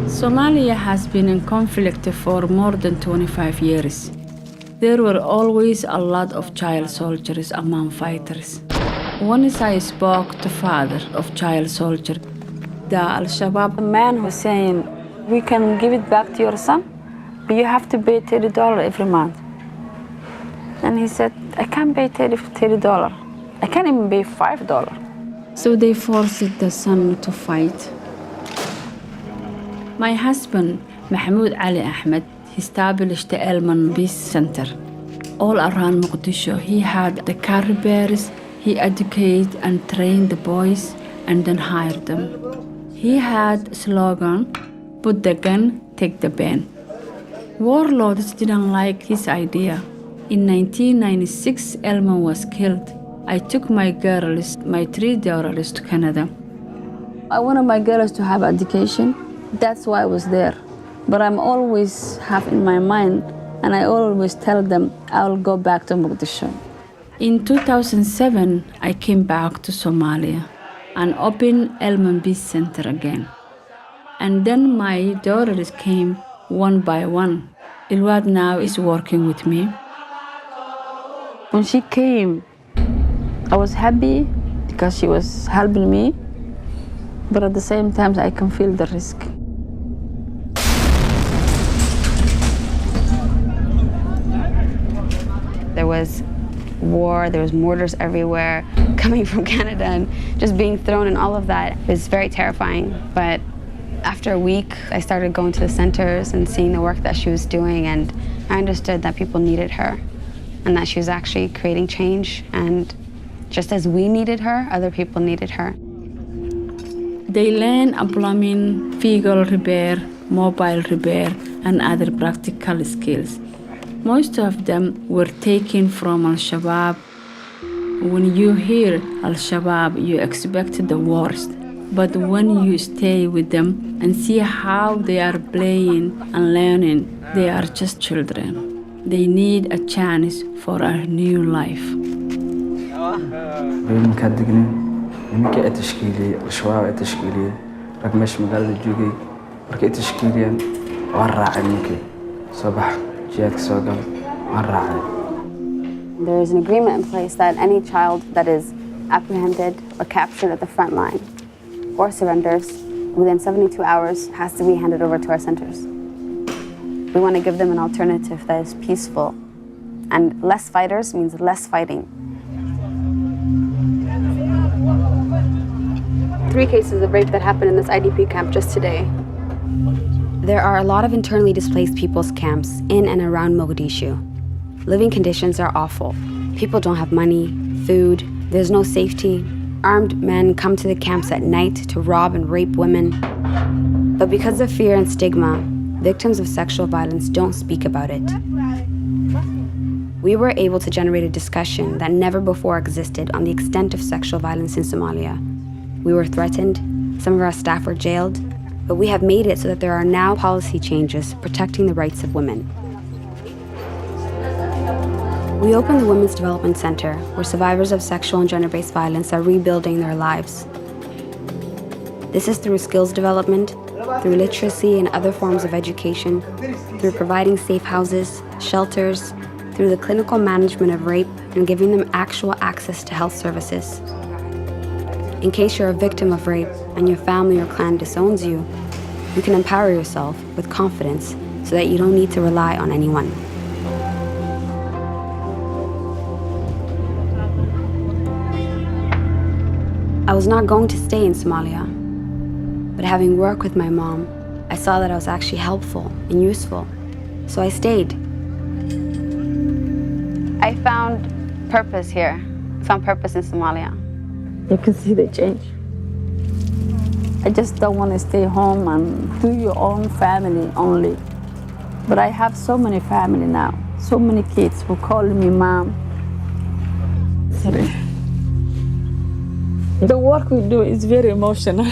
Somalia has been in conflict for more than 25 years. There were always a lot of child soldiers among fighters. Once I spoke to father of child soldier, the Al-Shabaab man was saying, we can give it back to your son, but you have to pay $30 every month. And he said, I can't pay $30. I can't even pay $5. So they forced the son to fight. My husband, Mahmoud Ali Ahmed, established the Elman Peace Center. All around Mogadishu, he had the car repairs, he educated and trained the boys and then hired them. He had a slogan, put the gun, take the pen. Warlords didn't like his idea. In 1996, Elman was killed. I took my girls, my 3 daughters, to Canada. I wanted my girls to have education. That's why I was there. But I'm always have in my mind, and I always tell them I'll go back to Mogadishu. In 2007, I came back to Somalia and opened Elman Peace Center again. And then my daughters came one by one. Ilwad now is working with me. When she came, I was happy because she was helping me, but at the same time, I can feel the risk. There was war, there was mortars everywhere, coming from Canada and just being thrown, and all of that was very terrifying. But after a week, I started going to the centers and seeing the work that she was doing, and I understood that people needed her and that she was actually creating change. And just as we needed her, other people needed her. They learn plumbing, vehicle repair, mobile repair, and other practical skills. Most of them were taken from Al-Shabaab. When you hear Al-Shabaab, you expect the worst. But when you stay with them and see how they are playing and learning, they are just children. They need a chance for a new life. nimankii tashkiiliyay al-shabaab tashkiiliyay rag meesha magaalada joogay markay tashkiiliyeen waan raacay ninkii soo bax jihaadka soo gal waan raacay. There is an agreement in place that any child that is apprehended or captured at the front line or surrenders within 72 hours has to be handed over to our centers. We want to give them an alternative that is peaceful, and less fighters means less fighting. 3 cases of rape that happened in this IDP camp just today. There are a lot of internally displaced people's camps in and around Mogadishu. Living conditions are awful. People don't have money, food, there's no safety. Armed men come to the camps at night to rob and rape women. But because of fear and stigma, victims of sexual violence don't speak about it. We were able to generate a discussion that never before existed on the extent of sexual violence in Somalia. We were threatened, some of our staff were jailed, but we have made it so that there are now policy changes protecting the rights of women. We opened the Women's Development Center, where survivors of sexual and gender-based violence are rebuilding their lives. This is through skills development, through literacy and other forms of education, through providing safe houses, shelters, through the clinical management of rape and giving them actual access to health services. In case you're a victim of rape and your family or clan disowns you, you can empower yourself with confidence so that you don't need to rely on anyone. I was not going to stay in Somalia, but having worked with my mom, I saw that I was actually helpful and useful, so I stayed. I found purpose here. I found purpose in Somalia. You can see the change. I just don't want to stay home and do your own family only. But I have so many family now, so many kids who call me mom. Sorry. The work we do is very emotional.